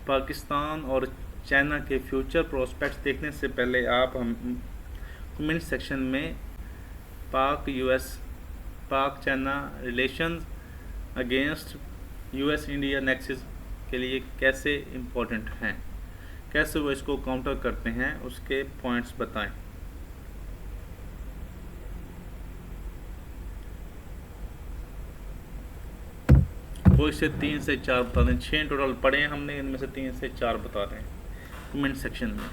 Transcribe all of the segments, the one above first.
पाकिस्तान और चाइना के future prospects देखने से पहले आप हम कमेंट सेक्शन में पाक China relations against US India nexus के लिए कैसे इम्पोर्टेंट हैं, कैसे वो इसको काउंटर करते हैं, उसके पॉइंट्स बताएं। वो इसे 3 से 4 बता दें। 6 टोटल पढ़े हैं हमने, इनमें से 3 से 4 बता दें कमेंट सेक्शन में।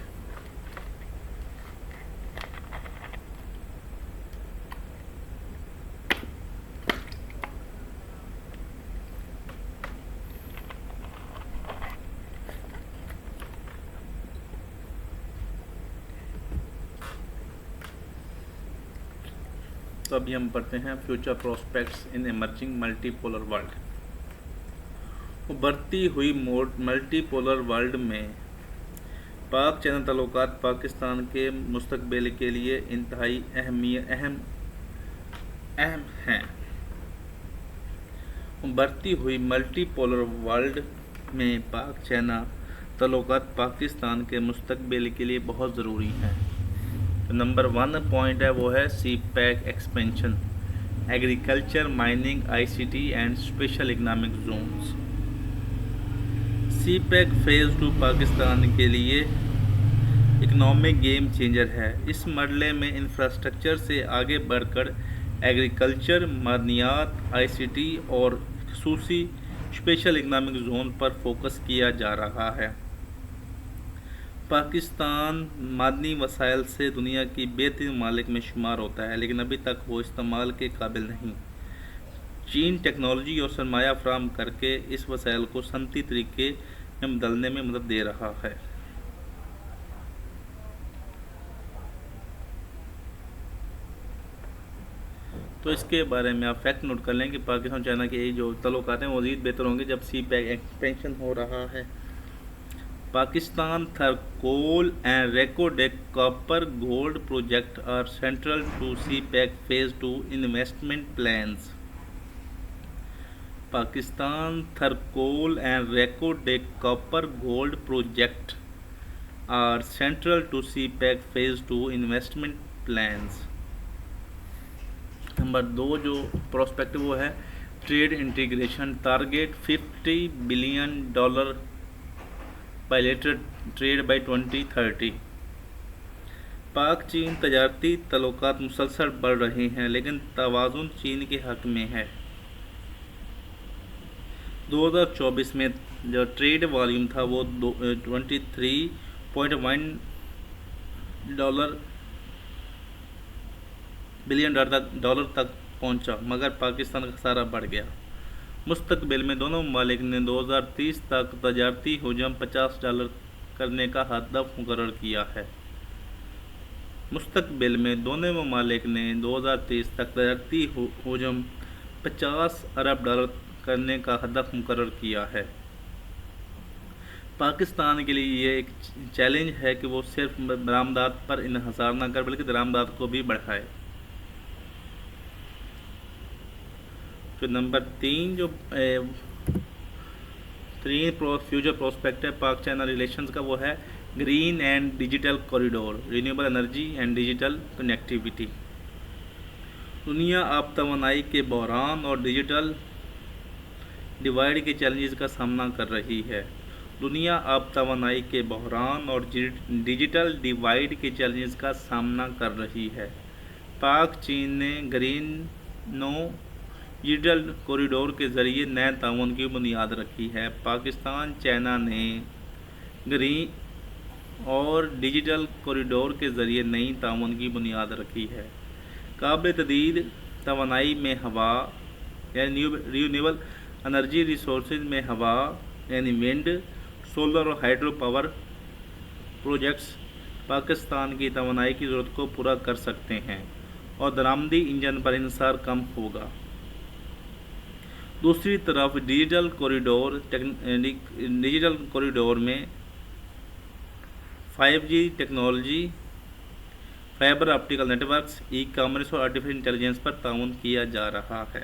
तो अभी हम पढ़ते हैं future prospects in emerging multipolar world. उभरती हुई मल्टीपोलर वर्ल्ड में पाक चाइना ताल्लुकात पाकिस्तान के मुस्तकबिल के लिए इंतहाई अहम हैं। उभरती हुई मल्टीपोलर वर्ल्ड में पाक चाइना ताल्लुकात पाकिस्तान के मुस्तकबिल के लिए बहुत ज़रूरी हैं। तो नंबर 1 पॉइंट है वो है CPEC expansion, agriculture, mining, ICT and special economic zones. CPEC phase 2 Pakistan के लिए इकनॉमिक गेम चेंजर है। इस मरहले में इंफ्रास्ट्रक्चर से आगे बढ़कर एग्रीकल्चर, मादनियात, आईसीटी और खसूसी स्पेशल इकनॉमिक जोन पर फोकस किया जा रहा है। पाकिस्तान मादनी वसाइल से दुनिया की बेहतरीन ममालिक में शुमार होता है, लेकिन अभी तक वो इस्तेमाल के काबिल नहीं। चीन टेक्नोलॉजी और सरमाया फराहम करके इस वसाइल को सनती तरीके में बदलने में मदद दे रहा है। तो इसके बारे में आप फैक्ट नोट कर लें कि पाकिस्तान चाइना के जो ताल्लुकात हैं वो मज़ीद बेहतर होंगे जब सी पैक एक्सपेंशन हो रहा है। Pakistan Coal and Reko-Dec Copper Gold project are central to CPEC Phase 2 investment plans. Pakistan Coal and Reko-Dec Copper Gold project are central to CPEC Phase 2 investment plans. Number 2 जो prospect वो है trade integration, target $50 billion bilateral trade by 2030। पाक चीन तजारती ताल्लुकात मुसलसल बढ़ रहे हैं, लेकिन तवाज़ुन चीन के हक में है। 2024 में जो ट्रेड वॉल्यूम था वो $23.1 बिलियन तक पहुंचा, मगर पाकिस्तान का खसारा बढ़ गया। मुस्तकबिल में दोनों ममालिक ने 2030 तक तजारती हुजम $50 करने का हदफ मुकर्रर किया है। मुस्तकबिल में दोनों ममालिक ने 2030 तक तजारती हुजम $50 अरब करने का हदफ मुकर्रर किया है। पाकिस्तान के लिए ये एक चैलेंज है कि वो सिर्फ बरामदात पर इन्हसार न कर बल्कि दरामदात को भी बढ़ाए। तो नंबर 3 जो फ्यूचर प्रोस्पेक्ट है पाक चाइना रिलेशंस का वो है green and digital corridor, renewable energy and digital connectivity. दुनिया अब तवानाई के बहरान और डिजिटल डिवाइड के चैलेंजेस का सामना कर रही है। दुनिया अब तवानाई के बहरान और डिजिटल डिवाइड के चैलेंजेस का सामना कर रही है। पाक चीन ने ग्रीन डिजिटल कॉरिडोर के ज़रिए नए ताउन की बुनियाद रखी है। पाकिस्तान चाइना ने ग्रीन और डिजिटल कॉरिडोर के ज़रिए नई ताउन की बुनियाद रखी है। काबिल तजदीद तवानाई में हवा यानी रिन्यूएबल एनर्जी रिसोर्सेज में हवा यानी विंड, सोलर और हाइड्रो पावर प्रोजेक्ट्स पाकिस्तान की तवानाई की ज़रूरत को पूरा कर सकते हैं और दरामदी इंजन पर इंसार कम होगा। दूसरी तरफ डिजिटल कॉरिडोर में 5G technology, fibre optical networks, e commerce और आर्टिफिशियल इंटेलिजेंस पर ताउन किया जा रहा है।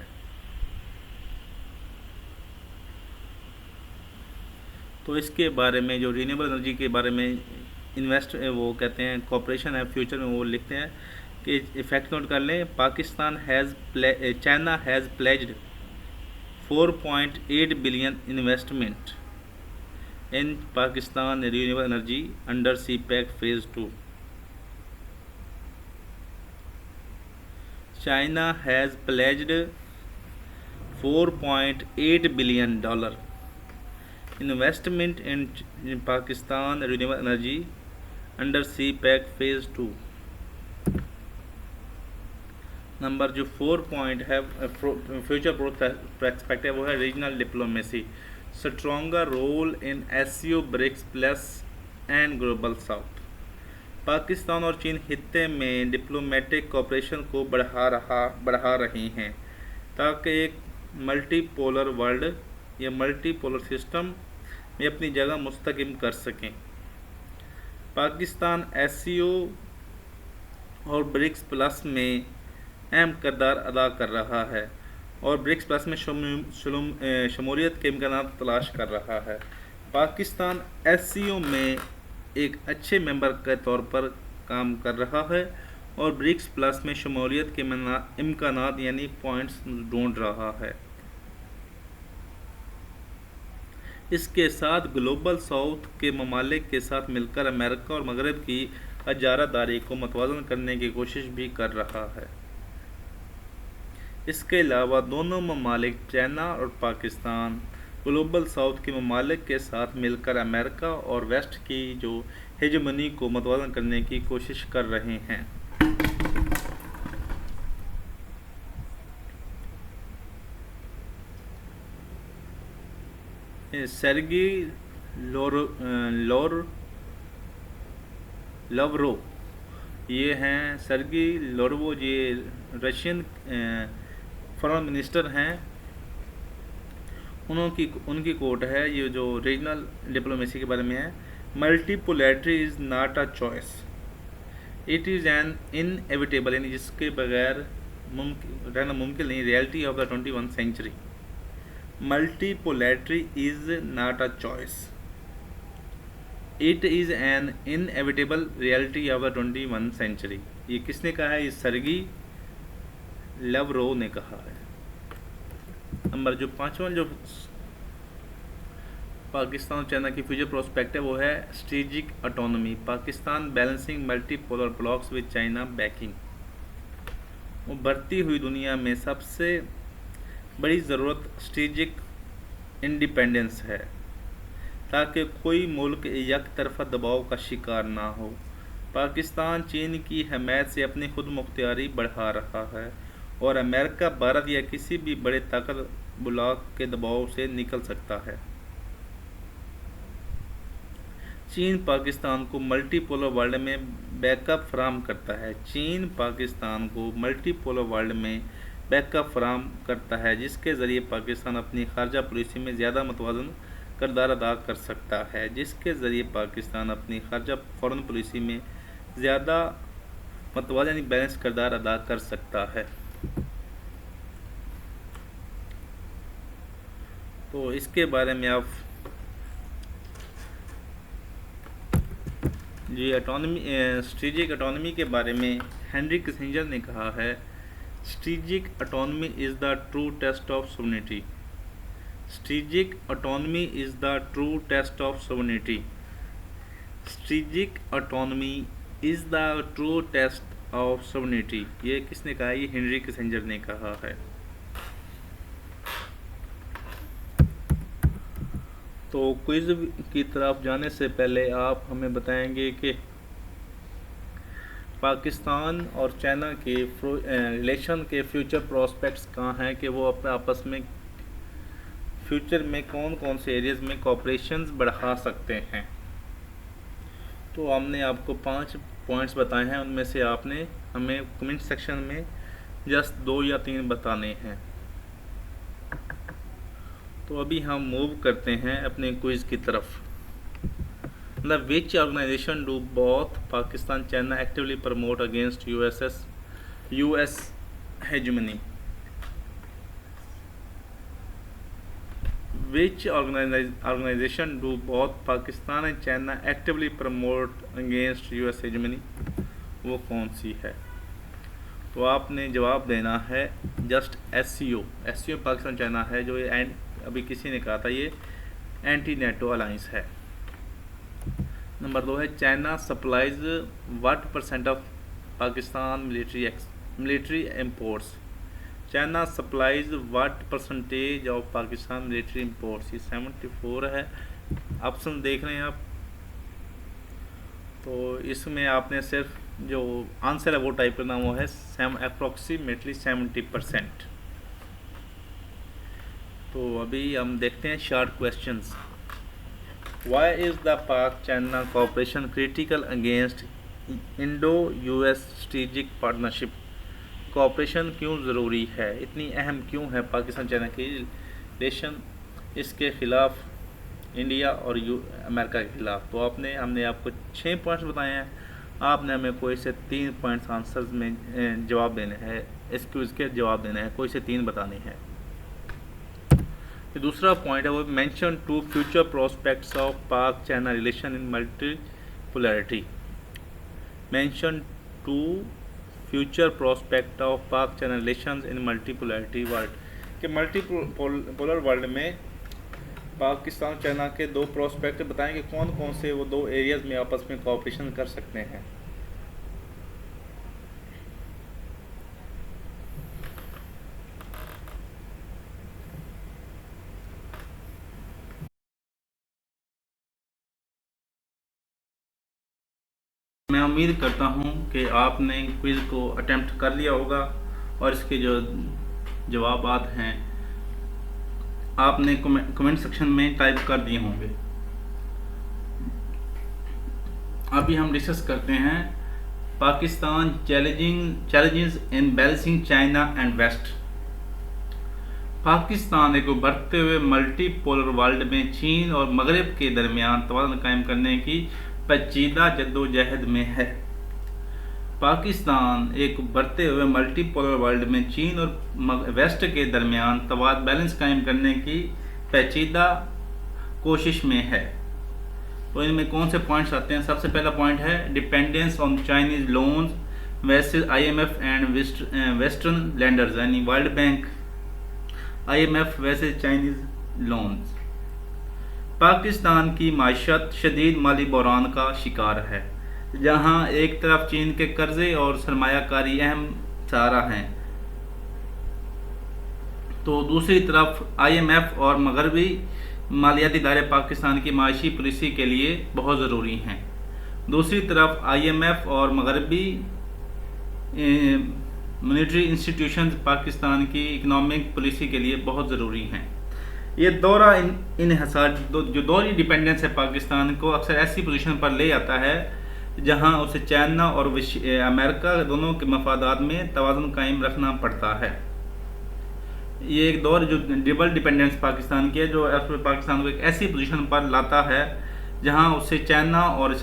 तो इसके बारे में जो रीन्यूएबल एनर्जी के बारे में वो कहते हैं कॉपरेशन है फ्यूचर में, वो लिखते हैं कि इफेक्ट नोट कर लें। China has pledged 4.8 billion investment in Pakistan renewable energy under CPEC phase 2। China has pledged $4.8 billion investment in Pakistan renewable energy under CPEC phase 2। Number जो 4 पॉइंट है फ्यूचर प्रोस्पेक्ट है वो है regional diplomacy, stronger role in SCO BRICS plus and Global South. Pakistan और चीन खित्ते में diplomatic cooperation को बढ़ा रही हैं ताकि एक मल्टीपोलर वर्ल्ड या मल्टीपोलर सिस्टम में अपनी जगह मुस्तकिम कर सकें। पाकिस्तान SCO और ब्रिक्स प्लस में अहम किरदार अदा कर रहा है और ब्रिक्स प्लस में शमूलियत के इम्कान तलाश कर रहा है। पाकिस्तान SCO में एक अच्छे मेंबर के तौर पर काम कर रहा है और ब्रिक्स प्लस में शमूलियत के इम्कानात यानी पॉइंट्स ढूंढ रहा है। इसके साथ ग्लोबल साउथ के ममालिक के साथ मिलकर अमेरिका और मगरब की इजारादारी को मतवाज़न करने की कोशिश भी कर रहा है। इसके अलावा दोनों ममालिक चाइना और पाकिस्तान ग्लोबल साउथ के ममालिक के साथ मिलकर अमेरिका और वेस्ट की जो हेजेमनी को मतवाज़न करने की कोशिश कर रहे हैं। सेर्गी लवरोव ये हैं, सेर्गी लवरोव ये रशियन फॉरेन मिनिस्टर हैं। उनकी कोट है ये जो रीजनल डिप्लोमेसी के बारे में है, multipolarity is not a choice, it is an inevitable, यानी जिसके बगैर रहना मुमकिन नहीं, reality of the 21st century. Multipolarity is not a choice, it is an inevitable reality of the 21st century. ये किसने कहा है? ये सर्गी लवरोव ने कहा है। नंबर जो 5वां जो पाकिस्तान और चाइना की फ्यूचर प्रोस्पेक्ट है वो है strategic autonomy, Pakistan balancing multipolar blocks with China banking. वो बढ़ती हुई दुनिया में सबसे बड़ी ज़रूरत स्ट्रेटेजिक इंडिपेंडेंस है ताकि कोई मुल्क एक तरफा दबाव का शिकार ना हो। पाकिस्तान चीन की हमायत से अपनी खुद मुख्तियारी बढ़ा रहा है और अमेरिका, भारत या किसी भी बड़े ताकत ब्लॉक के दबाव से निकल सकता है। चीन पाकिस्तान को मल्टीपोलर वर्ल्ड में बैकअप फराहम करता है। चीन पाकिस्तान को मल्टीपोलर वर्ल्ड में बैकअप फराहम करता है जिसके ज़रिए पाकिस्तान अपनी खारजा पॉलिसी में ज़्यादा मतवाज़न किरदार अदा कर सकता है, जिसके ज़रिए पाकिस्तान अपनी खारजा फॉरेन पॉलिसी में ज़्यादा मतवाज़न यानी बैलेंस किरदार अदा कर सकता है। तो इसके बारे में आप जी स्ट्रेटेजिक ऑटोनॉमी के बारे में हेनरी किसिंजर ने कहा है, strategic autonomy is the true test of sovereignty. Strategic autonomy is the true test of sovereignty. Strategic autonomy is the true test of sovereignty. ये किसने कहा? ये हेनरी किसिंजर ने कहा है। तो क्विज़ की तरफ जाने से पहले आप हमें बताएंगे कि पाकिस्तान और चाइना के रिलेशन के फ्यूचर प्रोस्पेक्ट्स कहाँ हैं, कि वो अपने आपस में फ्यूचर में कौन कौन से एरियाज़ में कोऑपरेशंस बढ़ा सकते हैं। तो हमने आपको 5 पॉइंट्स बताए हैं, उनमें से आपने हमें कमेंट सेक्शन में जस्ट 2 या 3 बताने हैं। तो अभी हम मूव करते हैं अपने क्विज़ की तरफ। मतलब which organisation do both Pakistan China actively promote against US hegemony. Which organisation do both Pakistan and China actively promote against US hegemony, वो कौन सी है? तो आपने जवाब देना है just SCO. SCO Pakistan China है, जो ये अभी किसी ने कहा था ये एंटी नेटो अलायंस है। नंबर 2 है China supplies what percent of Pakistan military imports. China supplies what percentage of Pakistan military imports. ये 74 है। ऑप्शन देख रहे हैं आप, तो इसमें आपने सिर्फ जो आंसर है वो टाइप करना, वो है अप्रोक्सीमेटली 70%। तो अभी हम देखते हैं short questions. Why is the Pak China cooperation critical against Indo US strategic partnership? Cooperation क्यों ज़रूरी है, इतनी अहम क्यों है पाकिस्तान चाइना की रिलेशन, इसके ख़िलाफ़ इंडिया और अमेरिका के ख़िलाफ़? तो हमने आपको 6 पॉइंट्स बताए हैं, आपने हमें कोई से 3 पॉइंट्स आंसर्स में जवाब देने हैं, एक्सक्यूज़ के जवाब देने हैं, कोई से 3 बताने हैं। दूसरा पॉइंट है वो mention to future prospects of Pak China relation in multipolarity. Mention to future prospect of Pak China relations in multipolarity world, कि मल्टीपोलर वर्ल्ड में पाकिस्तान चाइना के 2 प्रोस्पेक्ट बताएंगे, कौन कौन से वो 2 एरियाज़ में आपस में कोऑपरेशन कर सकते हैं। मैं उम्मीद करता हूं कि आपने क्विज़ को अटेम्प्ट कर लिया होगा और इसके जो जवाबात हैं आपने कमेंट सेक्शन में टाइप कर दिए होंगे। अभी हम डिस्कस करते हैं Pakistan challenges in balancing China and West. Pakistan एक बढ़ते हुए मल्टीपोलर वर्ल्ड में चीन और मगरब के दरमियान तवाज़ुन कायम करने की पेचीदा जद्दोजहद में है। पाकिस्तान एक बढ़ते हुए मल्टीपोलर वर्ल्ड में चीन और वेस्ट के दरमियान बैलेंस कायम करने की पेचीदा कोशिश में है। तो इनमें कौन से पॉइंट्स आते हैं? सबसे पहला पॉइंट है dependence on Chinese loans versus IMF and western lenders, यानी World Bank IMF versus Chinese loans. Pakistan की माशत शदीद माली बहरान का शिकार है, जहां एक तरफ चीन के कर्जे और सरमायाकारी अहम सहारा हैं, तो दूसरी तरफ IMF और मगरबी मालियाती इदारे पाकिस्तान की माशी पॉलिसी के लिए बहुत ज़रूरी हैं। दूसरी तरफ IMF और मगरबी मॉनेटरी इंस्टीट्यूशंस पाकिस्तान की इकनॉमिक पॉलिसी के लिए बहुत ज़रूरी हैं। ये दौरा इन्हिसार जो दोहरी डिपेंडेंस है पाकिस्तान को अक्सर ऐसी पोजीशन पर ले आता है जहां उसे चाइना और अमेरिका दोनों के मफादात में तवाज़ुन कायम रखना पड़ता है। ये एक दौर जो डबल डिपेंडेंस पाकिस्तान की है, जो पाकिस्तान को एक ऐसी पोजीशन पर लाता है जहां उसे चाइना और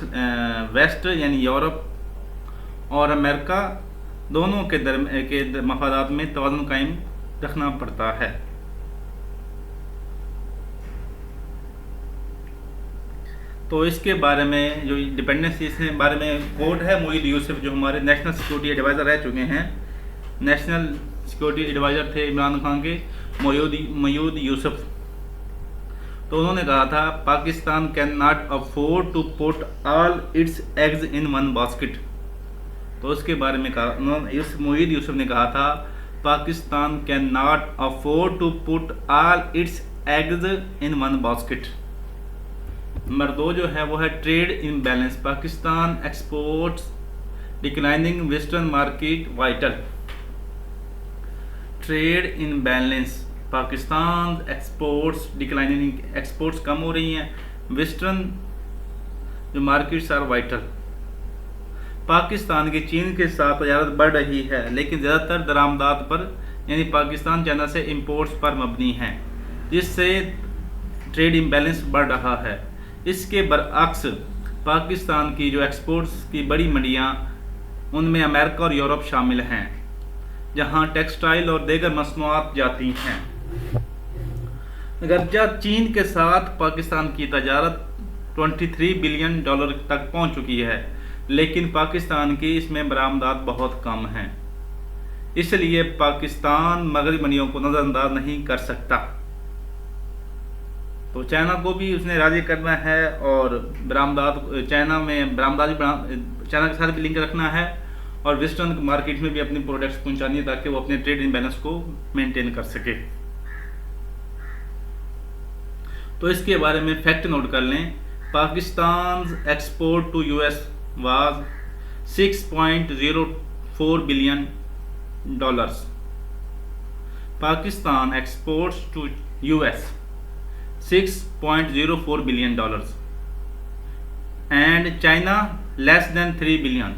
वेस्ट यानी यूरोप और अमेरिका दोनों के मफादात में तवाज़ुन कायम रखना पड़ता है। तो इसके बारे में जो डिपेंडेंस इसके बारे में कोड है मोईद यूसुफ, जो हमारे नेशनल सिक्योरिटी एडवाइज़र रह चुके हैं। नेशनल सिक्योरिटी एडवाइज़र थे इमरान खान के मोईद यूसुफ। तो उन्होंने कहा था Pakistan can not afford to put all its eggs in one basket. तो उसके बारे में कहा मोईद यूसुफ ने कहा था Pakistan can not afford to put all its eggs in one basket. Number 2 जो है वो है trade imbalance, Pakistan exports declining western market vital. Trade imbalance, Pakistan exports declining, exports कम हो रही हैं, वेस्टर्न जो मार्केट्स आर वाइटल। पाकिस्तान की चीन के साथ तजारत बढ़ रही है, लेकिन ज़्यादातर दरामदात पर यानी पाकिस्तान चाइना से इंपोर्ट्स पर मबनी हैं, जिससे ट्रेड इम्बैलेंस बढ़ रहा है। इसके बरअक्स पाकिस्तान की जो एक्सपोर्ट्स की बड़ी मंडियां उनमें अमेरिका और यूरोप शामिल हैं, जहां टेक्सटाइल और दीगर मसनूआत जाती हैं। गर्जा चीन के साथ पाकिस्तान की तजारत 23 बिलियन डॉलर तक पहुंच चुकी है, लेकिन पाकिस्तान की इसमें बरामदात बहुत कम हैं। इसलिए पाकिस्तान मगरबी मंडियों को नज़रअंदाज नहीं कर सकता। तो चाइना को भी उसने राजी करना है और बरामदात चाइना में बरामदारी चाइना के साथ भी लिंक रखना है और वेस्टर्न मार्केट में भी अपनी प्रोडक्ट्स पहुंचानी है ताकि वो अपने ट्रेड इम्बैलेंस को मेंटेन कर सके। तो इसके बारे में फैक्ट नोट कर लें। Pakistan export to US was 6.04 billion dollars. Pakistan exports to US 6.04 billion dollars and China less than 3 billion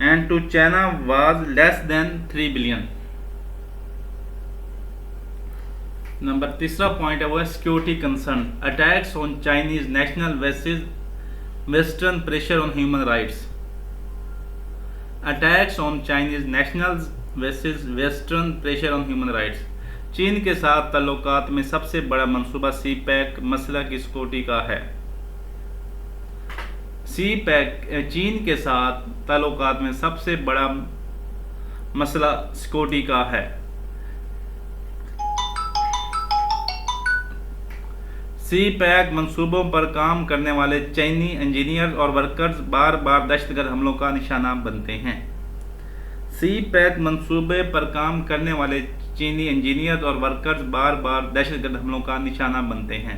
and to China was less than 3 billion। Number तीसरा पॉइंट है वो है security concern, attacks on Chinese national versus western pressure on human rights. Attacks on Chinese nationals versus western pressure on human rights. चीन के साथ ताल्लुकात में सबसे बड़ा मंसूबा सी पैक मसला की सिक्योरिटी का है। सी पैक चीन के साथ ताल्लुकात में सबसे बड़ा मसला सिक्योरिटी का है। सी पैक मंसूबों पर काम करने वाले चीनी इंजीनियर और वर्कर्स बार बार दहशतगर्द हमलों का निशाना बनते हैं। सी पैक मंसूबे पर काम करने वाले चीनी इंजीनियर और वर्कर्स बार बार दहशतगर्द हमलों का निशाना बनते हैं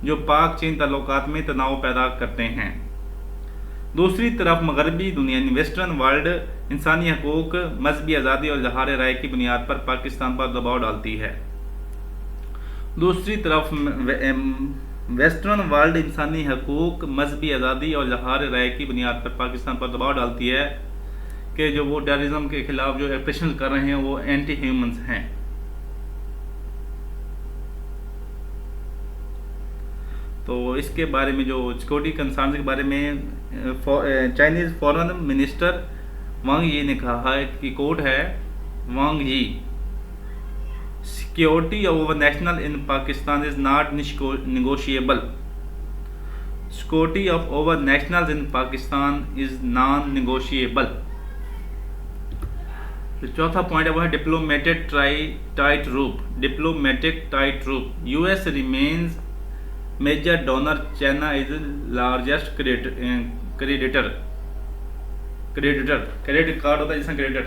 जो पाक चीन ताल्लुकात में तनाव पैदा करते हैं। दूसरी तरफ मगरबी दुनिया वेस्टर्न वर्ल्ड इंसानी हकूक, मजहबी आज़ादी और इज़हार राय की बुनियाद पर पाकिस्तान पर दबाव डालती है। दूसरी तरफ वेस्टर्न वर्ल्ड इंसानी हकूक, मजहबी आज़ादी और इज़हार राय की बुनियाद पर पाकिस्तान पर दबाव डालती है कि जो वो टेररिज्म के खिलाफ जो ऑपरेशन कर रहे हैं वो एंटी ह्यूमन्स हैं। तो इसके बारे में जो सिक्योरिटी कंसर्न के बारे में चाइनीज़ फॉरेन मिनिस्टर वांग यी ने कहा है कि कोट है Wang Yi, security over national in Pakistan is not negotiable. Security of over national in Pakistan is non negotiable. चौथा पॉइंट है वो है diplomatic tight rope. Diplomatic tight rope, US remains major donor, China is largest creditor. Credit card होता है जिसमें creditor.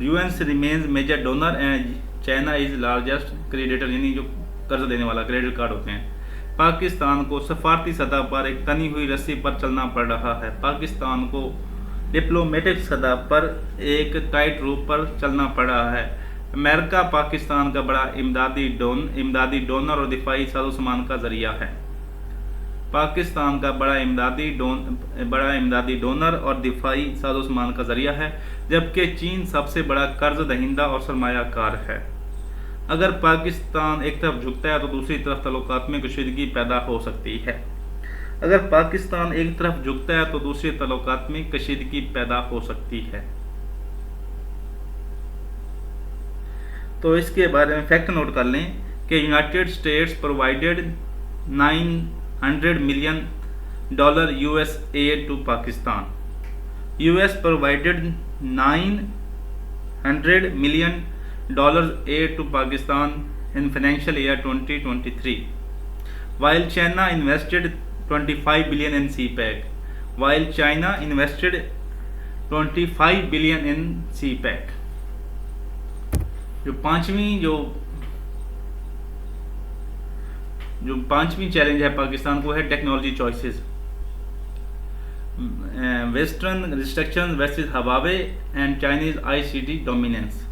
US remains major donor and China is largest creditor, यानी जो कर्ज देने वाला क्रेडिट कार्ड होते हैं। पाकिस्तान को सफारती सतह पर एक तनी हुई रस्सी पर चलना पड़ रहा है। पाकिस्तान को डिप्लोमेटिक सतह पर एक टाइट रूप पर चलना पड़ रहा है। अमेरिका पाकिस्तान का बड़ा इमदादी डोनर और दिफाई साजो-सामान का जरिया है। पाकिस्तान का बड़ा इमदादी डोनर और दिफाई साजो-सामान का जरिया है, जबकि चीन सबसे बड़ा कर्ज दहिंदा और सरमायाकार है। अगर पाकिस्तान एक तरफ झुकता है तो दूसरी तरफ ताल्लुकात में कशीदगी पैदा हो सकती है। अगर पाकिस्तान एक तरफ झुकता है तो दूसरे ताल्लुकात में कशीदगी पैदा हो सकती है। तो इसके बारे में फैक्ट नोट कर लें कि United states provided $900 million US aid to Pakistan। US provided $900 million aid to Pakistan in financial year 2023, while China invested $25 billion in CPEC। While China invested $25 billion in CPEC। जो पांचवी challenge है पाकिस्तान को है technology choices. Western restriction versus Huawei and Chinese ICT dominance.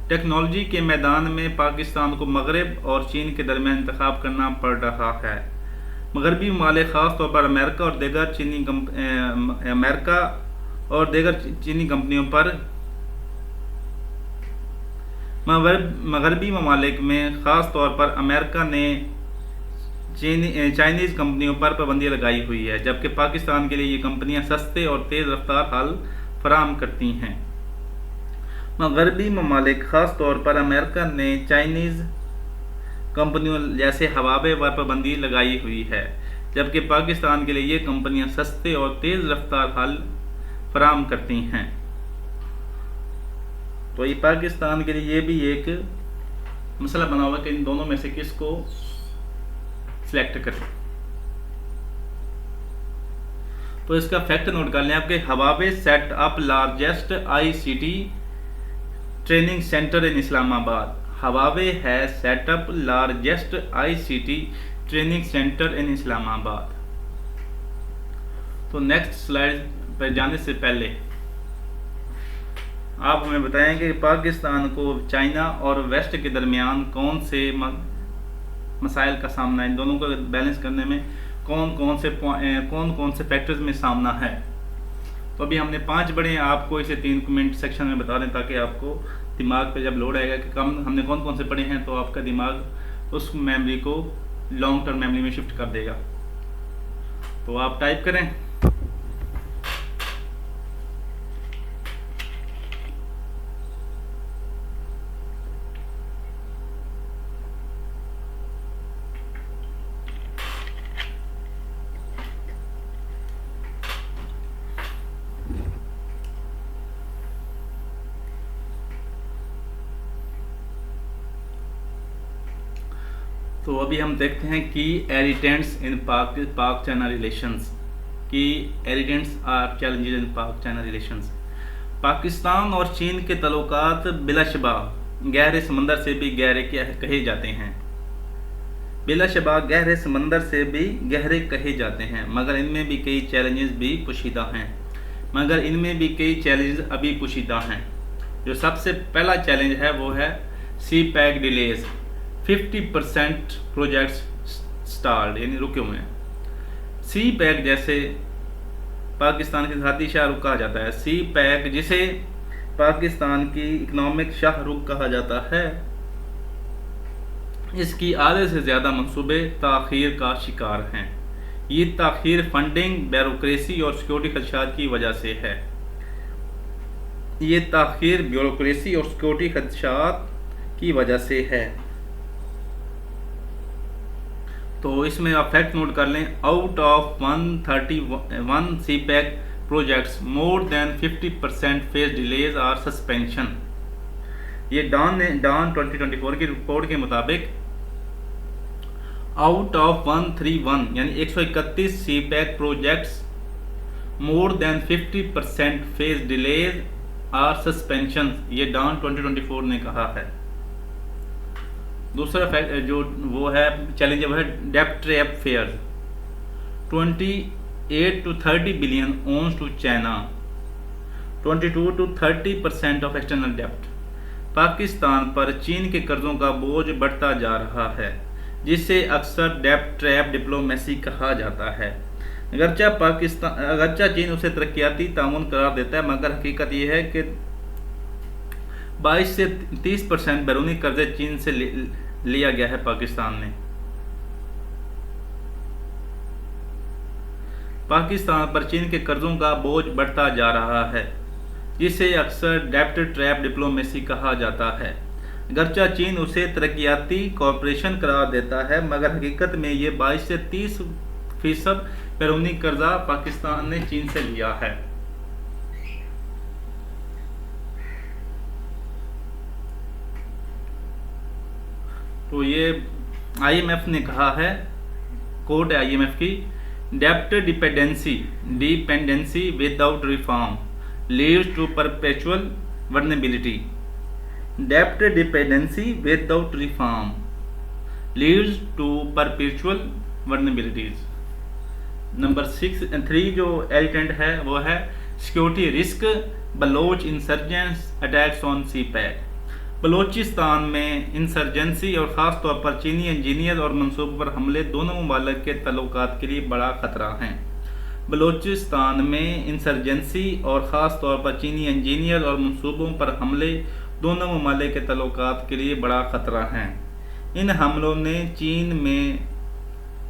Technology के मैदान में पाकिस्तान को मगरब और चीन के दरमियान इंतखाब करना पड़ रहा है। मगरबी ममालिक ख़ास तौर पर अमेरिका और दीगर चीनी कंपनियों पर मगरबी ममालिक में ख़ास तौर पर अमेरिका ने चाइनीज़ कंपनियों पर पाबंदी लगाई हुई है, जबकि पाकिस्तान के लिए ये कंपनियां सस्ते और तेज़ रफ्तार हल फराहम करती हैं। मगरबी ममालिक ख़ास तौर पर अमेरिका ने चाइनीज़ कंपनियों जैसे हवावे पर पाबंदी लगाई हुई है, जबकि पाकिस्तान के लिए ये कंपनियां सस्ते और तेज़ रफ्तार हल फराहम करती हैं। तो ये पाकिस्तान के लिए ये भी एक मसला बना हुआ कि इन दोनों में से किसको सिलेक्ट करें। तो इसका फैक्ट नोट कर लें आपके, Huawei set up largest ICT training centre in Islamabad. Huawei है set up largest ICT training centre in Islamabad. तो नेक्स्ट स्लाइड पर जाने से पहले आप हमें बताएंगे कि पाकिस्तान को चाइना और वेस्ट के दरमियान कौन से मसाइल का सामना है, इन दोनों को बैलेंस करने में कौन कौन से फैक्टर्स में सामना है। तो अभी हमने 5 बड़े हैं, आपको इसे 3 कमेंट सेक्शन में बता दें ताकि आपको दिमाग पे जब लोड आएगा कि कम हमने कौन कौन से पढ़े हैं, तो आपका दिमाग उस मेमोरी को लॉन्ग टर्म मेमोरी में शिफ्ट कर देगा। तो आप टाइप करें। तो अभी हम देखते हैं कि इरिटेंट्स इन पाक चाइना रिलेशंस, की इरिटेंट्स आर चैलेंजेस इन पाक चाइना रिलेशंस। पाकिस्तान और चीन के तल्लुकात बिलाशबा गहरे समंदर से भी गहरे कहे जाते हैं। बिलाशबा गहरे समंदर से भी गहरे कहे जाते हैं, मगर इनमें भी कई चैलेंजेस अभी पोशीदा हैं। जो सबसे पहला चैलेंज है वो है सी पैक डिलेज। 50% प्रोजेक्ट्स स्टार्ड, यानी रुके हुए हैं। सी पैक जैसे पाकिस्तान की खाती शाहरुख कहा जाता है, सी पैक जिसे पाकिस्तान की इकोनॉमिक शाहरुख कहा जाता है, इसकी आधे से ज़्यादा मंसूबे ताख़ीर का शिकार हैं। ये ताख़ीर फंडिंग, ब्यूरोक्रेसी और सिक्योरिटी खदशात की वजह से है। ये ताख़ीर ब्यूरोक्रेसी और सिक्योरिटी खदशात की वजह से है। तो इसमें आप फैक्ट नोट कर लें, out of 131 CPEC projects more than 50% face delays और सस्पेंशन। ये डान 2024 की रिपोर्ट के मुताबिक आउट ऑफ 131 यानी 131 CPEC projects more than 50% face delays और सस्पेंशन, ये डान 2024 ने कहा है। दूसरा फैक्ट जो वो है चैलेंज वो है डेप्ट trap fears. 28 to 30 billion owns to China, 22 to 30% of external डेप्ट। पाकिस्तान पर चीन के कर्जों का बोझ बढ़ता जा रहा है, जिसे अक्सर डेप्ट ट्रैप डिप्लोमेसी कहा जाता है। अगरचा चीन उसे तरक्याती ताउन करार देता है, मगर हकीकत यह है कि 22 से 30% बैरूनी कर्जे चीन से लिया गया है पाकिस्तान ने। पाकिस्तान पर चीन के कर्जों का बोझ बढ़ता जा रहा है, जिसे अक्सर डेप्ट ट्रैप डिप्लोमेसी कहा जाता है। अगरचा चीन उसे तरक्याती कॉरपोरेशन करार देता है, मगर हकीकत में ये 22 से 30% बैरूनी कर्जा पाकिस्तान ने चीन से लिया है। तो ये IMF ने कहा है, कोड है IMF की, डेप्ट dependency without reform leads to perpetual vulnerability. डेप्ट dependency without reform leads to perpetual vulnerabilities. Number 3 जो एलिटेंट है वो है security risk, Baloch insurgency attacks on CPEC. Balochistan में इंसर्जेंसी और ख़ास तौर पर चीनी इंजीनियर और मंसूबों पर हमले दोनों ममालिक के तल्लुकात के लिए बड़ा ख़तरा हैं। बलोचिस्तान में इंसर्जेंसी और ख़ास तौर पर चीनी इंजीनियर और मंसूबों पर हमले दोनों ममालिक के तल्लुकात के लिए बड़ा ख़तरा हैं। इन हमलों ने चीन में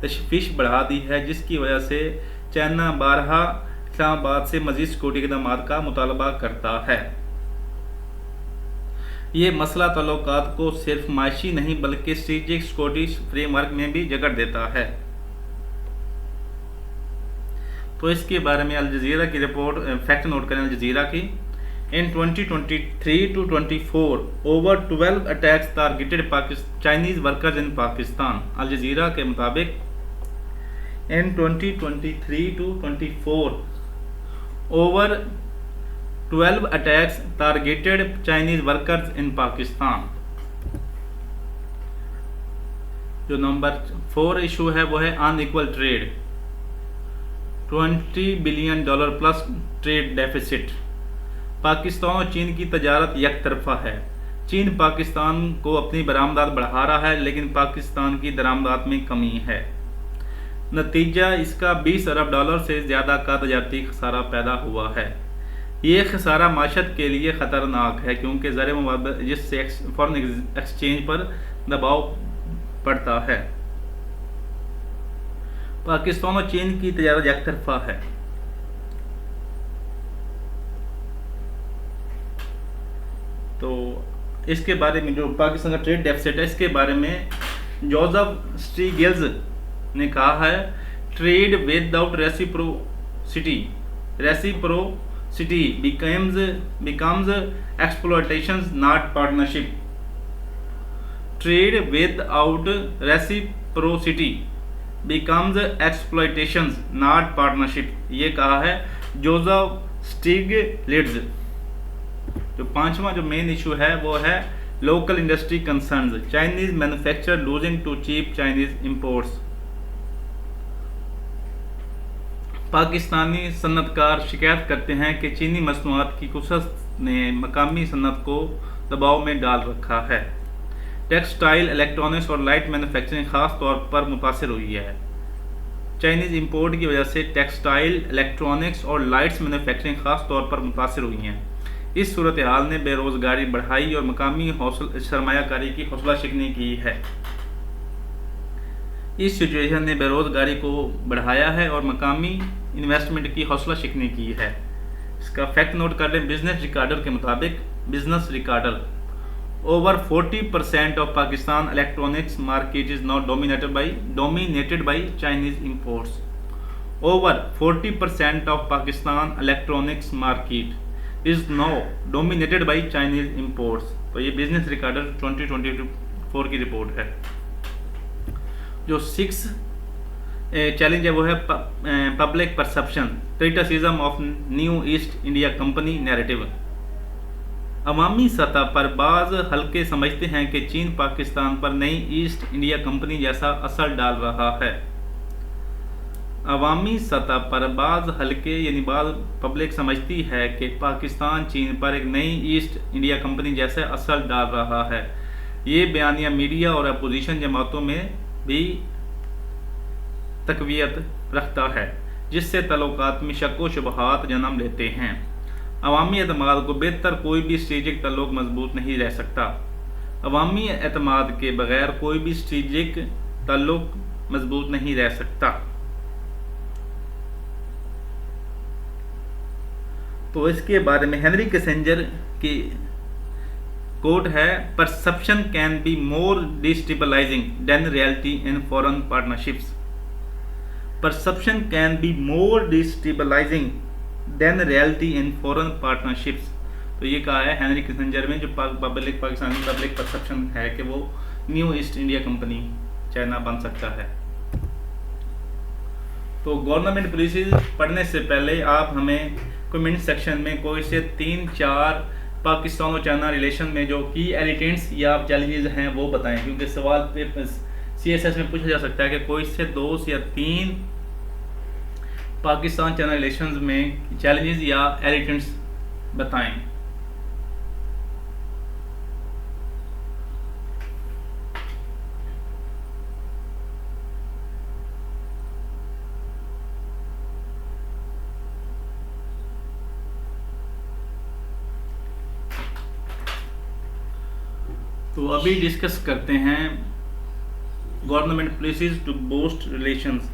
तशवीश बढ़ा दी है, जिसकी वजह से चाइना बारहा इस्लामाबाद से मज़ीद सिक्योरिटी इक़दामात का मुतालबा करता है। ये मसला ताल्लुकात को सिर्फ माशी नहीं बल्कि स्ट्रेटेजिक स्कॉटिश फ्रेमवर्क में भी जगह देता है। तो इसके बारे में अल जज़ीरा की रिपोर्ट फैक्ट नोट करें अल जज़ीरा की। In 2023 to 24 over 12 attacks targeted Chinese workers in Pakistan. Al Jazeera के मुताबिक in 2023 to 24 over 12 attacks targeted Chinese workers in Pakistan. जो नंबर 4 इशू है वो है unequal trade, $20 billion plus trade deficit. Pakistan और चीन की तजारत एक तरफा है। चीन पाकिस्तान को अपनी बरामदात बढ़ा रहा है लेकिन पाकिस्तान की दरामदात में कमी है। नतीजा इसका $20 अरब से ज़्यादा का तजारती खसारा पैदा हुआ है। ये खसारा माशत के लिए ख़तरनाक है क्योंकि ज़र मुबादला जिससे फॉरेन एक्सचेंज पर दबाव पड़ता है। पाकिस्तान और चीन की तजारत एक तरफा है। तो इसके बारे में जो पाकिस्तान का ट्रेड डेफिसिट है इसके बारे में जोसेफ स्टीगल्स ने कहा है, trade without reciprocity becomes exploitation not partnership। Trade without reciprocity becomes exploitation not partnership, ये कहा है जोसेफ स्टीगलिट्ज। जो पांचवा जो मेन इशू है वो है local industry concerns, Chinese manufacture losing to cheap Chinese imports. Pakistani सन्नतकार शिकायत करते हैं कि चीनी मसनूआत की कुसत ने मकामी सन्नत को दबाव में डाल रखा है। टेक्सटाइल, इलेक्ट्रॉनिक्स और लाइट मैन्युफैक्चरिंग खास तौर पर मुतासर हुई है। चाइनीज़ इंपोर्ट की वजह से टेक्सटाइल, इलेक्ट्रॉनिक्स और लाइट्स मैन्युफैक्चरिंग खास तौर पर मुतासर हुई हैं। इस सूरत हाल ने बेरोज़गारी बढ़ाई और मकामी सरमायाकारी की हौसला शिकनी की है। इस सिचुएशन ने बेरोज़गारी को बढ़ाया है और मकामी इन्वेस्टमेंट की हौसला शिकनी की है। इसका फैक्ट नोट कर लें। बिजनेस रिकॉर्डर के मुताबिक business recorder over 40% of Pakistan electronics market is now dominated by Chinese imports। Over 40% of Pakistan electronics market is now dominated by Chinese imports। तो ये बिजनेस रिकॉर्डर 2024 की रिपोर्ट है। जो 6 challenge है वो है public perception, criticism of new East India Company narrative. अवामी सतह पर बाज़ हल्के समझते हैं कि चीन पाकिस्तान पर नई ईस्ट इंडिया कंपनी जैसा असर डाल रहा है। अवामी सतह पर बाज़ हल्के यानी बाज़ पब्लिक समझती है कि पाकिस्तान चीन पर एक नई ईस्ट इंडिया कंपनी जैसा असर डाल रहा है। ये बयानिया मीडिया और अपोजिशन जमातों में भी तकवीयत रखता है जिससे तल्लुकात में शक व शुबहात जन्म लेते हैं। अवामी एतमाद को बेहतर कोई भी स्ट्रेटेजिक ताल्लुक मजबूत नहीं रह सकता। अवामी एतमाद के बगैर कोई भी स्ट्रेटेजिक ताल्लुक मजबूत नहीं रह सकता। तो इसके बारे में हेनरी किसिंजर की कोट है, perception can be more destabilising than reality in foreign partnerships. Perception can be more destabilising than reality in foreign partnerships. तो ये कहा है हेनरी किसिंजर में। जो पाकिस्तानी पब्लिक परसेप्शन है कि वो new East India company China बन सकता है। तो गवर्नमेंट पॉलिसी पढ़ने से पहले आप हमें कमेंट सेक्शन में कोई से 3-4 पाकिस्तान और चाइना रिलेशन में जो की एलिटेंट्स या चैलेंजेस हैं वो बताएं, क्योंकि सवाल पेपर CSS में पूछा जा सकता है कि कोई से 2 या 3 पाकिस्तान चाइना रिलेशंस में चैलेंजेस या एलिटेंट्स बताएं। तो अभी डिस्कस करते हैं government policies to boost relations.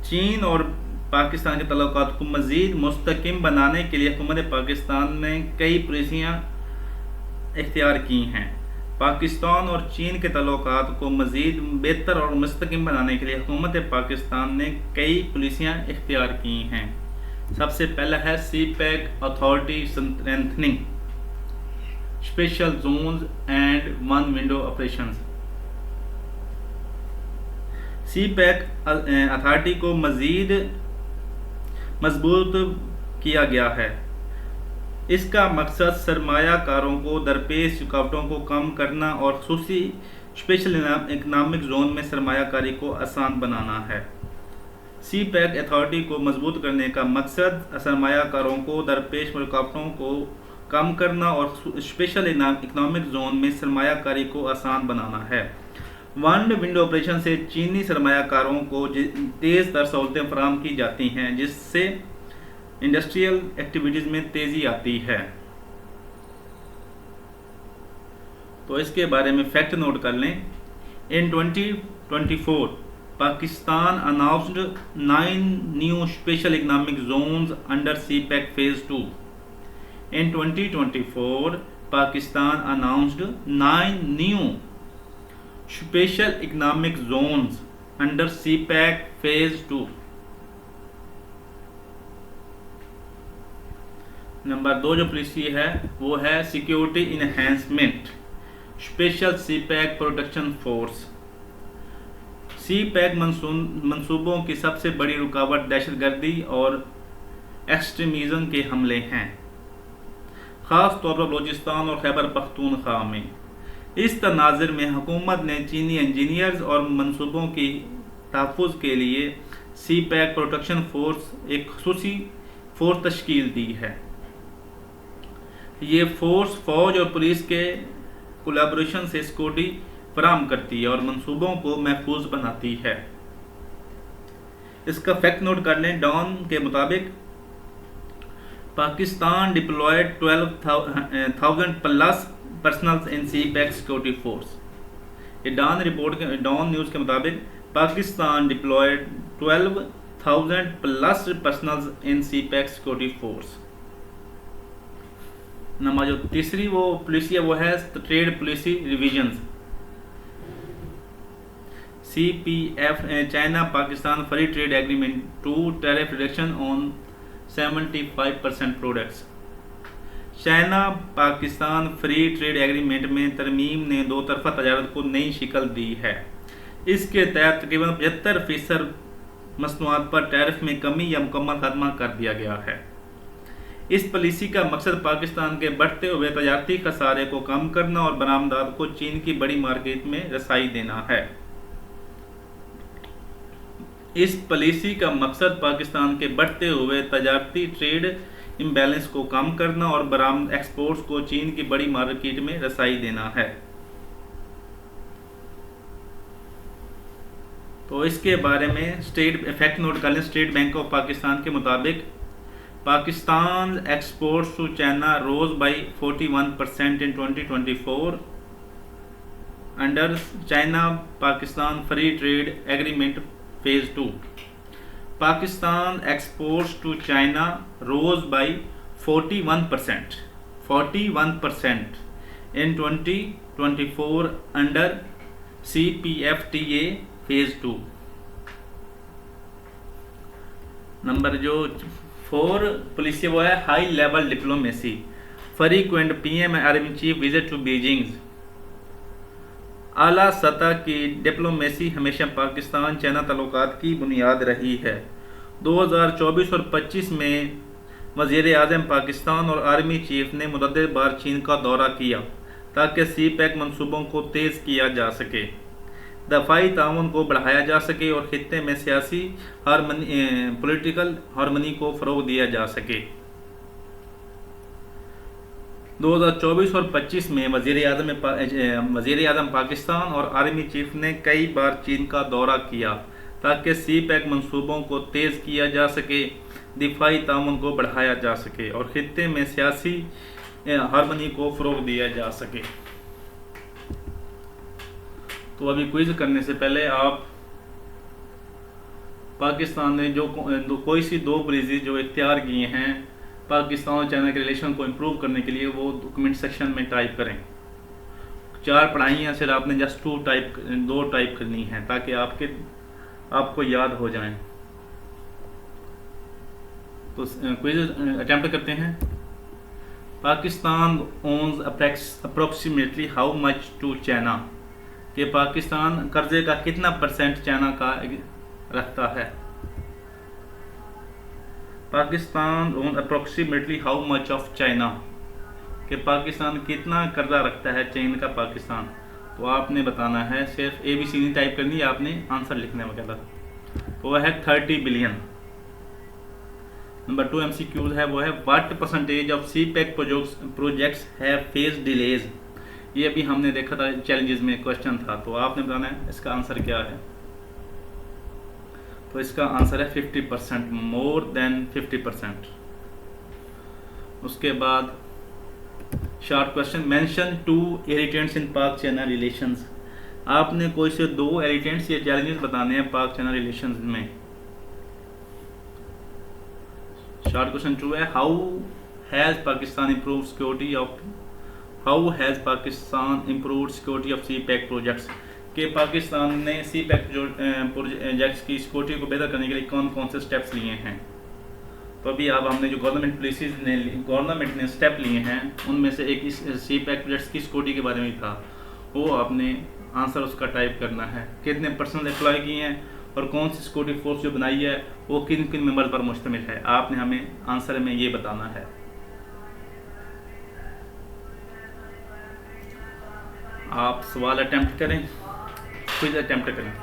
चीन और पाकिस्तान के तल्लुकात को मज़ीद मुस्तकिम बनाने के लिए हुकूमत पाकिस्तान ने कई पॉलिसियाँ इख्तियार की हैं। पाकिस्तान और चीन के तल्लुकात को मज़ीद बेहतर और मुस्तकिम बनाने के लिए हुकूमत पाकिस्तान ने कई पॉलिसियाँ इख्तियार की हैं। सबसे पहला है CPEC authority strengthening special zones and one window operations. CPEC authority को मज़ीद मजबूत किया गया है। इसका मकसद सरमायाकारों को दरपेश रुकावटों को कम करना और खुसूसी स्पेशल इकनॉमिक जोन में सरमायाकारी को आसान बनाना है। सी पैक अथॉरिटी को मजबूत करने का मकसद सरमायाकारों को दरपेश रुकावटों को कम करना और स्पेशल इकनॉमिक जोन में सरमायाकारी को आसान बनाना है। वन विंडो ऑपरेशन से चीनी सरमायाकारों को तेज़ तर सहूलतें फराहम की जाती हैं, जिससे इंडस्ट्रियल एक्टिविटीज़ में तेज़ी आती है। तो इसके बारे में फैक्ट नोट कर लें। In 2024 Pakistan announced 9 new special economic zones under CPEC phase 2। In 2024 Pakistan announced 9 new special economic zones under CPEC phase 2। Number 2 जो पॉलिसी है वो है security enhancement special CPEC protection force. CPEC मंसूबों की सबसे बड़ी रुकावट दहशतगर्दी और एक्सट्रीमिज़म के हमले हैं, ख़ास तौर पर बलूचिस्तान और खैबर पख्तूनख्वा में। इस तनाज़ुर में हुकूमत ने चीनी इंजीनियर्स और मंसूबों की तहफ़्फ़ुज़ के लिए सी पैक प्रोटेक्शन फोर्स एक खुसूसी फोर्स तश्कील दी है। ये फोर्स फ़ौज और पुलिस के कोलैबोरेशन से सिक्योरिटी फराहम करती है और मंसूबों को महफूज बनाती है। इसका फैक्ट नोट कर लें। डॉन के मुताबिक Pakistan deployed 12,000 plus personnel in CPEC security force. ये डॉन न्यूज़ के मुताबिक Pakistan deployed 12,000 plus personnel in CPEC security force. Number जो तीसरी वो पॉलिसी है वो है trade policy revisions. CPF China Pakistan free trade agreement to tariff reduction on 75% products. China Pakistan free trade agreement में तरमीम ने दो तरफा तजारत को नई शक्ल दी है। इसके तहत तकरीबन 75% मसनूआत पर टैरिफ में कमी या मुकम्मल खात्मा कर दिया गया है। इस पॉलिसी का मकसद पाकिस्तान के बढ़ते हुए तजारती खसारे को कम करना और बरामदात को चीन की बड़ी मार्केट में रसाई देना है। इस पॉलिसी का मकसद पाकिस्तान के बढ़ते हुए तजारती ट्रेड इम्बैलेंस को कम करना और बरामद एक्सपोर्ट्स को चीन की बड़ी मार्केट में रसाई देना है। तो इसके बारे में स्टेट फैक्ट नोट कर लें। स्टेट बैंक ऑफ पाकिस्तान के मुताबिक Pakistan exports to China rose by 41% in 2024 under China Pakistan free trade agreement phase 2। Pakistan exports to China rose by 41% in 2024 under CPFTA phase 2। Number जो 4 पॉलिसी वो है high level diplomacy frequent PM army chief visit to Beijing. आला सतह की diplomacy हमेशा Pakistan China ताल्लुकात की बुनियाद रही है। 2024 और 25 में वज़ीर आज़म पाकिस्तान और आर्मी चीफ ने मुतअद्दिद बार चीन का दौरा किया ताकि सी पैक मनसूबों को तेज़ किया जा सके, दफ़ाई ताउन को बढ़ाया जा सके और खित्ते में सियासी पॉलिटिकल हारमनी को फ़रोग़ दिया जा सके। 2024 और 25 में वज़ीर आज़म पाकिस्तान और आर्मी चीफ ने कई बार चीन का दौरा किया ताकि सी पैक मनसूबों को तेज़ किया जा सके, दिफाई ताउन को बढ़ाया जा सके और खित्ते में सियासी हारमनी को फ़रोग़ दिया जा सके। तो अभी क्विज़ करने से पहले आप पाकिस्तान ने जो कोई सी 2 पॉलिसी जो इख्तियार किए हैं पाकिस्तान और चाइना के रिलेशन को इम्प्रूव करने के लिए वो कमेंट सेक्शन में टाइप करें। 4 पढ़ाई हैं, सिर्फ आपने जस्ट 2 टाइप करनी है ताकि आपको याद हो जाए। तो क्विज अटेम्प्ट करते हैं। Pakistan owns approximately how much to China, कि पाकिस्तान कर्जे का कितना % चाइना का रखता है। Pakistan own approximately how much of China, कि पाकिस्तान कितना कर्जा रखता है चीन का पाकिस्तान। तो आपने बताना है, सिर्फ ABC नहीं टाइप करनी है, आपने आंसर लिखना है वगैरह। तो वह है 30 बिलियन। नंबर 2 MCQ है, वो है what % of CPEC projects have face delays. ये भी हमने देखा था, चैलेंजेस में क्वेश्चन था। तो आपने बताना है इसका आंसर क्या है। तो इसका आंसर है 50%, मोर देन 50%। उसके बाद शॉर्ट क्वेश्चन, मेंशन 2 इरिटेंट्स इन पाक चाइना रिलेशंस। आपने कोई से 2 इरिटेंट्स या चैलेंजेस बताने हैं पाक चाइना रिलेशंस में। शॉर्ट क्वेश्चन 2 है, how has Pakistan improved security of CPEC projects, कि पाकिस्तान ने CPEC प्रोजेक्ट्स की सिक्योरिटी को बेहतर करने के लिए कौन कौन से स्टेप्स लिए हैं। तो अभी अब हमने जो गवर्नमेंट ने स्टेप लिए हैं, उनमें से एक इस CPEC प्रोजेक्ट्स की सिक्योरिटी के बारे में था। वो आपने आंसर उसका टाइप करना है। कितने % अप्लाई किए हैं और कौन सी सिक्योरिटी फोर्स जो बनाई है वो किन किन मेंबर पर मुश्तमिल है, आपने हमें आंसर में ये बताना है। आप सवाल अटेम्प्ट करें, क्विज अटेम्प्ट करें।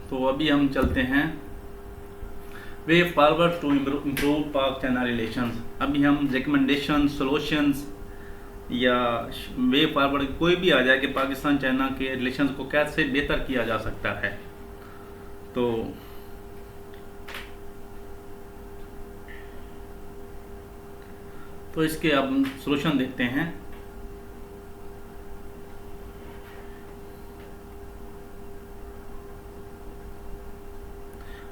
तो अभी हम चलते हैं वे फॉरवर्ड टू इम्प्रूव पाक चाइना रिलेशंस। अभी हम रिकमेंडेशन, सॉल्यूशंस या वे फॉरवर्ड कोई भी आ जाए कि पाकिस्तान चाइना के रिलेशंस को कैसे बेहतर किया जा सकता है। तो इसके अब सॉल्यूशन देखते हैं।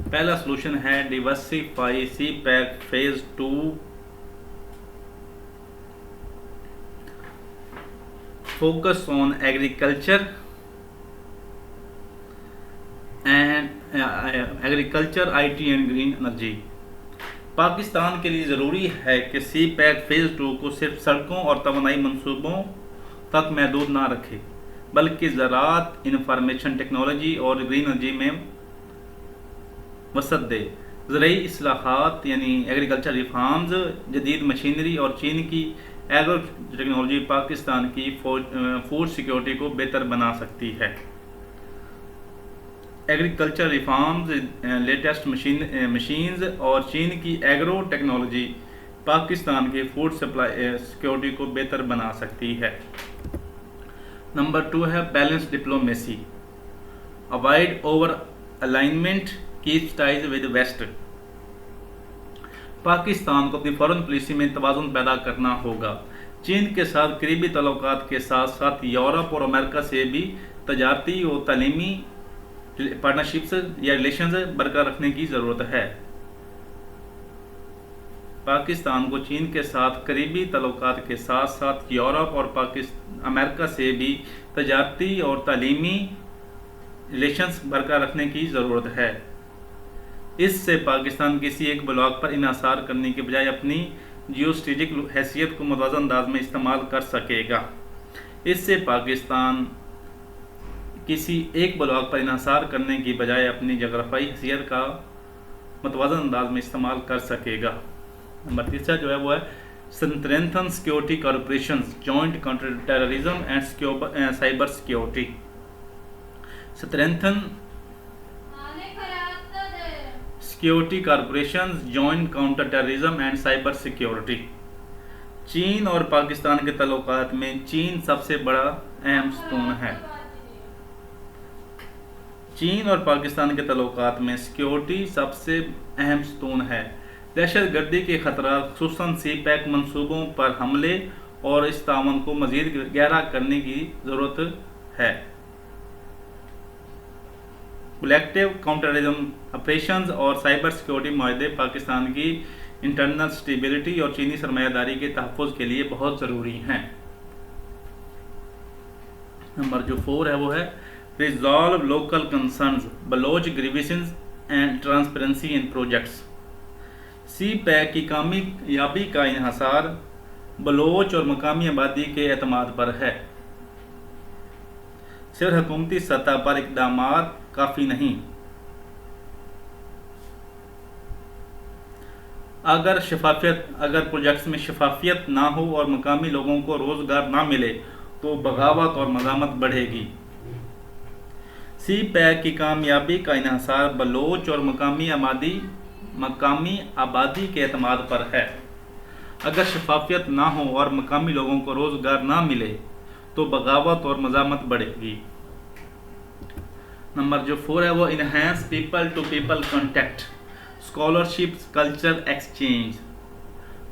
पहला सॉल्यूशन है diversify CPEC phase 2 focus on agriculture IT and green energy. Pakistan के लिए ज़रूरी है कि CPEC फेज 2 को सिर्फ सड़कों और तवानाई मंसूबों तक महदूद ना रखे, बल्कि ज़राअत, इंफॉर्मेशन टेक्नोलॉजी और ग्रीन एनर्जी में वसत दे। ज़रूरी इस्लाहात यानी एग्रीकल्चर रिफॉर्म्स, जदीद मशीनरी और चीन की एग्रो टेक्नोलॉजी पाकिस्तान की फूड सिक्योरिटी को बेहतर बना सकती है। एग्रीकल्चर रिफॉर्म्स, लेटेस्ट मशीन्स और चीन की एग्रो टेक्नोलॉजी पाकिस्तान की फूड सप्लाई सिक्योरिटी को बेहतर बना सकती है। नंबर 2 है balance diplomacy, avoid over alignment, keep ties with West. Pakistan को अपनी फॉरेन पॉलिसी में तवाज़ुन पैदा करना होगा। चीन के साथ करीबी तल्लुकात के साथ साथ यूरोप और अमेरिका से भी तजारती और तालीमी पार्टनरशिप्स या रिलेशंस बरकरार रखने की ज़रूरत है। पाकिस्तान को चीन के साथ करीबी तल्लुकात के साथ साथ यूरोप और अमेरिका से भी तजारती और तालीमी रिलेशंस बरकरार रखने की ज़रूरत है। इससे पाकिस्तान किसी एक ब्लॉक पर इन्हिसार करने के बजाय अपनी जियोस्ट्रेटेजिक हैसियत को मुतवाज़न अंदाज में इस्तेमाल कर सकेगा। इससे पाकिस्तान किसी एक ब्लॉक पर इन्हिसार करने की बजाय अपनी जोग्राफियाई हैसियत का मुतवाज़न अंदाज में इस्तेमाल कर सकेगा। नंबर 3 जो है वो है strengthen security corporation, joint counter terrorism and cyber security. Strengthen security corporation, joint counter terrorism and cyber security. चीन और पाकिस्तान के ताल्लुकात में चीन सबसे बड़ा अहम स्तून है। चीन और पाकिस्तान के ताल्लुकात में सिक्योरिटी सबसे अहम स्तून है। दहशतगर्दी के खतरा, खुसूसन सी-पैक मंसूबों पर हमले और इस ताउन को मज़ीद गहरा करने की ज़रूरत है। कलेक्टिव काउंटरटेररिज्म ऑपरेशंस और साइबर सिक्योरिटी माहदे पाकिस्तान की इंटरनल स्टेबिलिटी और चीनी सरमायादारी के तहफ़्फ़ुज़ के लिए बहुत ज़रूरी हैं। नंबर जो 4 है वो है resolve local concerns, Baloch grievances and transparency in projects. CPEC की कामयाबी का इन्हिसार बलोच और मकामी आबादी के एतमाद पर है। सिर्फ हुकूमती सतह पर इक़दामात काफ़ी नहीं। अगर प्रोजेक्ट्स में शफाफियत ना हो और मकामी लोगों को रोज़गार ना मिले तो बगावत और मज़ामत बढ़ेगी। सी-पैक की कामयाबी का इन्हिसार बलोच और मकामी आबादी के एतमाद पर है। अगर शफाफियत ना हो और मकामी लोगों को रोज़गार ना मिले तो बगावत और मज़ामत बढ़ेगी। नंबर जो 4 है वो enhance people to people contact, scholarships, culture exchange.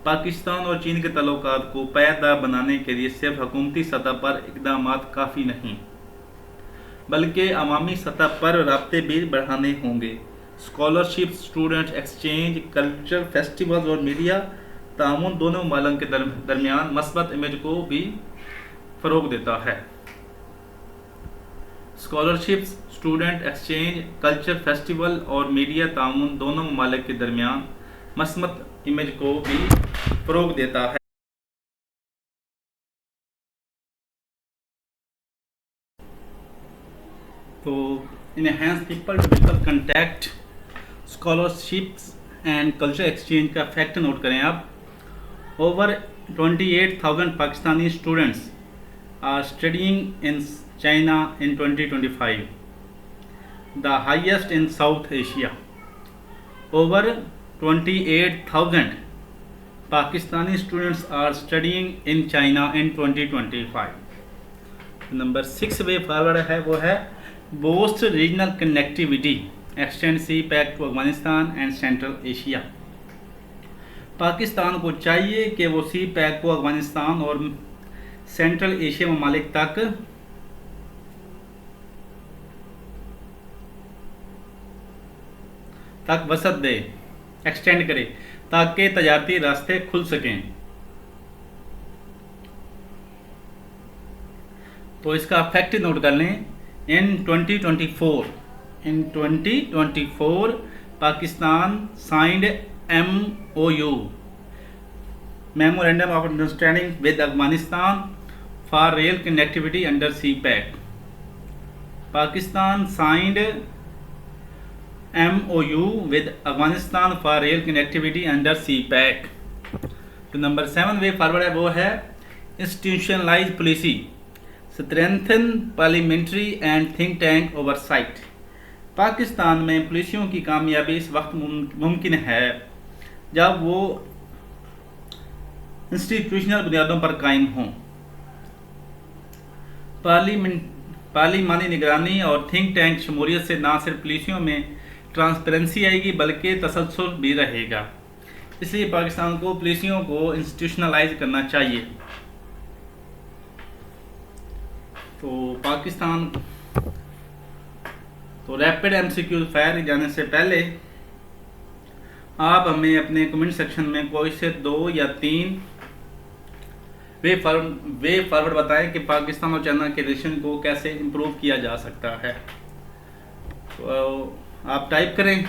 Pakistan और चीन के ताल्लुकात को पायदार बनाने के लिए सिर्फ हुकूमती सतह पर इक़दामात काफ़ी नहीं, बल्कि अवामी सतह पर राब्ते भी बढ़ाने होंगे। Scholarship, student exchange, culture festivals और मीडिया ताउन दोनों ममालिक के दरमियान मस्बत इमेज को भी फ़रोग देता है। Scholarships, student exchange, culture festival और मीडिया ताउन दोनों ममालिक के दरमियान मस्बत इमेज को भी फ़रोग देता है। तो enhance people to people contact, scholarships and culture exchange का फैक्ट नोट करें आप। Over 28,000 Pakistani students are studying in China in 2025, the highest in South Asia. Over 28,000 Pakistani students are studying in China in 2025. Number 6 way forward है वो है boost regional connectivity, extend CPEC to Afghanistan and Central Asia. Pakistan को चाहिए कि वो सी-पैक को अफगानिस्तान और central Asia ममालिक तक वसत दे, एक्सटेंड करे, ताकि तजारती रास्ते खुल सकें। तो इसका फैक्ट नोट कर लें। In 2024 Pakistan signed MOU, memorandum of understanding with Afghanistan for rail connectivity under CPEC. Pakistan signed MOU with Afghanistan for rail connectivity under CPEC. तो नंबर 7 वे फॉरवर्ड है वो है institutionalise policy, strengthen parliamentary and think tank oversight. Pakistan में पुलिसियों की कामयाबी इस वक्त मुमकिन है जब वो इंस्टीट्यूशनल बुनियादों पर कायम हों। पार्लिमानी निगरानी और थिंक टैंक शमूलियत से ना सिर्फ पुलिसियों में ट्रांसपेरेंसी आएगी बल्कि तसलसल भी रहेगा। इसलिए पाकिस्तान को पुलिसियों को इंस्टीट्यूशनलाइज करना चाहिए। तो पाकिस्तान तो रैपिड MCQ फायर जाने से पहले आप हमें अपने कमेंट सेक्शन में कोई से 2 या 3 वे फॉरवर्ड बताएं कि पाकिस्तान और चाइना के रिलेशन को कैसे इम्प्रूव किया जा सकता है। तो आप टाइप करें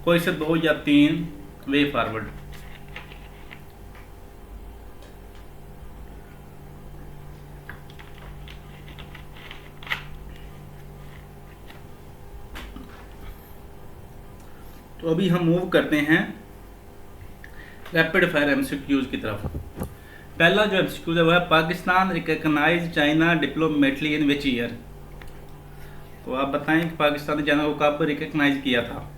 कोई से 2 या 3 वे फॉरवर्ड। तो अभी हम मूव करते हैं रैपिड फायर MCQs की तरफ। पहला जो MCQ है वो है Pakistan recognise China diplomatically in which year. तो आप बताएं कि पाकिस्तान ने चाइना को कब रिकॉग्नाइज किया था।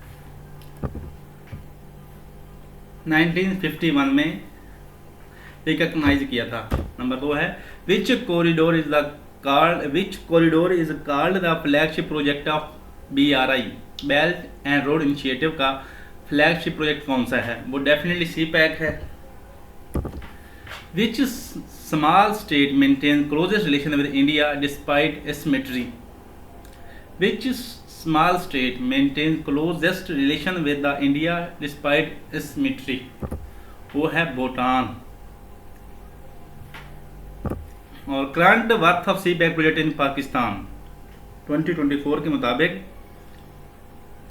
1951 में रिकॉग्नाइज किया था। नंबर 2 है which corridor is called the flagship project of BRI Belt and Road Initiative का फ्लैगशिप प्रोजेक्ट कौन सा है? वो डेफिनेटली CPEC है। Which small state maintain closest relation with India despite asymmetry? Which small state maintains closest relation with the India despite asymmetry? वो है भूटान। और current worth of CPEC project in Pakistan 2024 के मुताबिक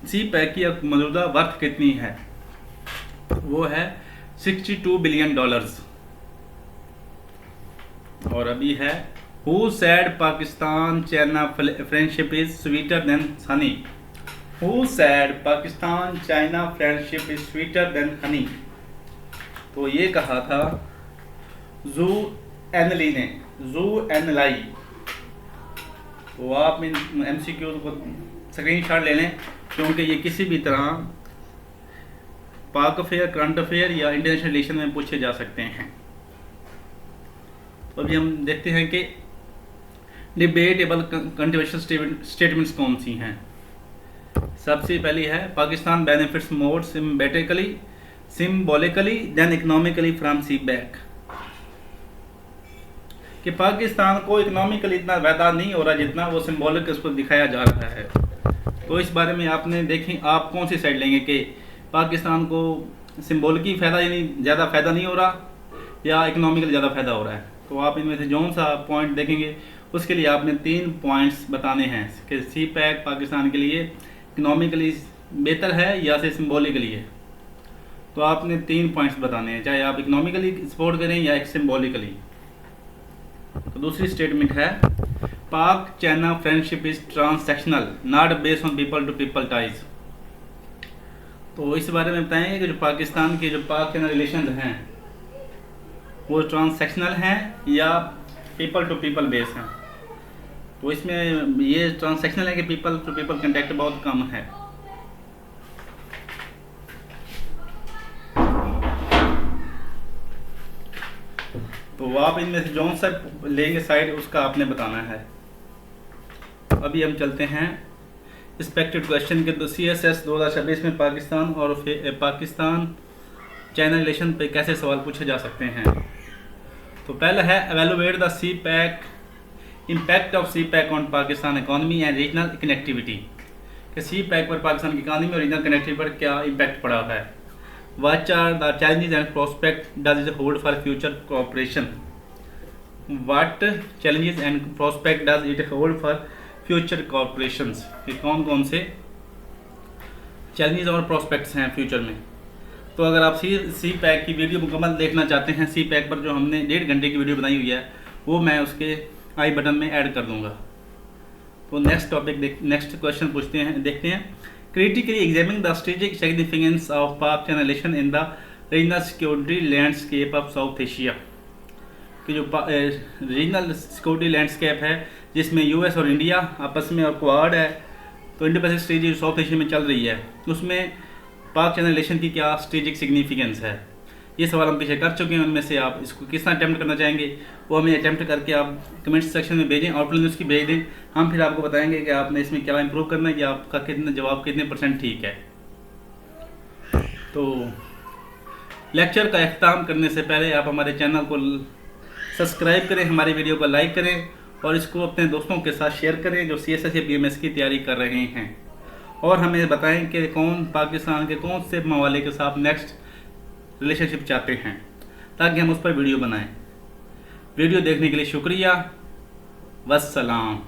CPEC की मौजूदा वर्थ कितनी है? वो है $62 बिलियन। और अभी है Who said Pakistan China friendship is sweeter than honey? Who said Pakistan China friendship is sweeter than honey? तो ये कहा था जू एनली ने, जू एनलाई। तो आप इन MCQ को स्क्रीनशॉट ले लें, क्योंकि ये किसी भी तरह पाक अफेयर, करंट अफेयर या इंटरनेशनल रिलेशन में पूछे जा सकते हैं। तो अभी हम देखते हैं कि डिबेटेबल कंट्रोवर्शियल स्टेटमेंट्स कौन सी हैं। सबसे पहली है Pakistan benefits more symbolically than economically from CPEC, कि पाकिस्तान को इकोनॉमिकली इतना फायदा नहीं हो रहा जितना वो सिम्बॉलिक उसको दिखाया जा रहा है। तो इस बारे में आपने देखें आप कौन सी साइड लेंगे कि पाकिस्तान को सिम्बॉलिकली फ़ायदा यानी ज़्यादा फ़ायदा नहीं हो रहा या इकोनॉमिकली ज़्यादा फ़ायदा हो रहा है। तो आप इनमें से जौन सा पॉइंट देखेंगे उसके लिए आपने 3 पॉइंट्स बताने हैं कि CPEC पाकिस्तान के लिए इकोनॉमिकली बेहतर है या से सिम्बॉलिकली है। तो आपने 3 पॉइंट्स बताने हैं, चाहे आप इकोनॉमिकली सपोर्ट करें या एक सिम्बॉलिकली। तो दूसरी स्टेटमेंट है Pak China friendship is transactional not based on people to people ties. तो इस बारे में बताएंगे कि जो पाकिस्तान के जो पाक चाइना रिलेशन हैं वो ट्रांसैक्शनल हैं या पीपल टू पीपल बेस हैं। तो इसमें ये ट्रांसैक्शनल है कि पीपल टू पीपल कंटेक्ट बहुत कम है। तो आप इनमें से जौन सा लेंगे साइड उसका आपने बताना है। अभी हम चलते हैं एक्सपेक्टेड क्वेश्चन के। तो CSS 2026 में पाकिस्तान और पाकिस्तान चाइना रिलेशन पे कैसे सवाल पूछे जा सकते हैं। तो पहला है evaluate the CPEC impact of CPEC on Pakistan economy and regional connectivity, कि CPEC पर पाकिस्तान की इकोनॉमी और रीजनल कनेक्टिविटी पर क्या इम्पैक्ट पड़ा है। What are the challenges and prospect does it hold for future cooperation? What challenges and prospect does it hold for future cooperations? ये कौन कौन से चैलेंजेस और प्रोस्पेक्ट्स हैं फ्यूचर में। तो अगर आप CPEC की वीडियो मुकम्मल देखना चाहते हैं, CPEC पर जो हमने 1.5 घंटे की वीडियो बनाई हुई है वो मैं उसके आई बटन में ऐड कर दूंगा। तो नेक्स्ट क्वेश्चन देखते हैं critically examine the strategic significance of Pak China relation in the regional security landscape of South Asia, कि जो रीजनल सिक्योरिटी लैंडस्केप है जिसमें US और इंडिया आपस में और क्वाड है, तो Indo Pacific strategy south Asia में चल रही है, उसमें पाक चाइना रिलेशन की क्या स्ट्रेटेजिक सिग्निफिकेंस है। ये सवाल हम पीछे कर चुके हैं। उनमें से आप इसको किस तरह अटैम्प्ट करना चाहेंगे वो हमें अटैम्प्ट करके आप कमेंट सेक्शन में भेजें, आउटलाइन उसकी भेज दें। हम फिर आपको बताएंगे कि आपने इसमें क्या इंप्रूव करना है, कि आपका कितने % ठीक है। तो लेक्चर का अख्ताम करने से पहले आप हमारे चैनल को सब्सक्राइब करें, हमारी वीडियो को लाइक करें और इसको अपने दोस्तों के साथ शेयर करें जो CSS या BMS की तैयारी कर रहे हैं। और हमें बताएं कि पाकिस्तान के कौन से मवाले के साथ नेक्स्ट रिलेशनशिप चाहते हैं, ताकि हम उस पर वीडियो बनाएं। वीडियो देखने के लिए शुक्रिया। वस्सलाम।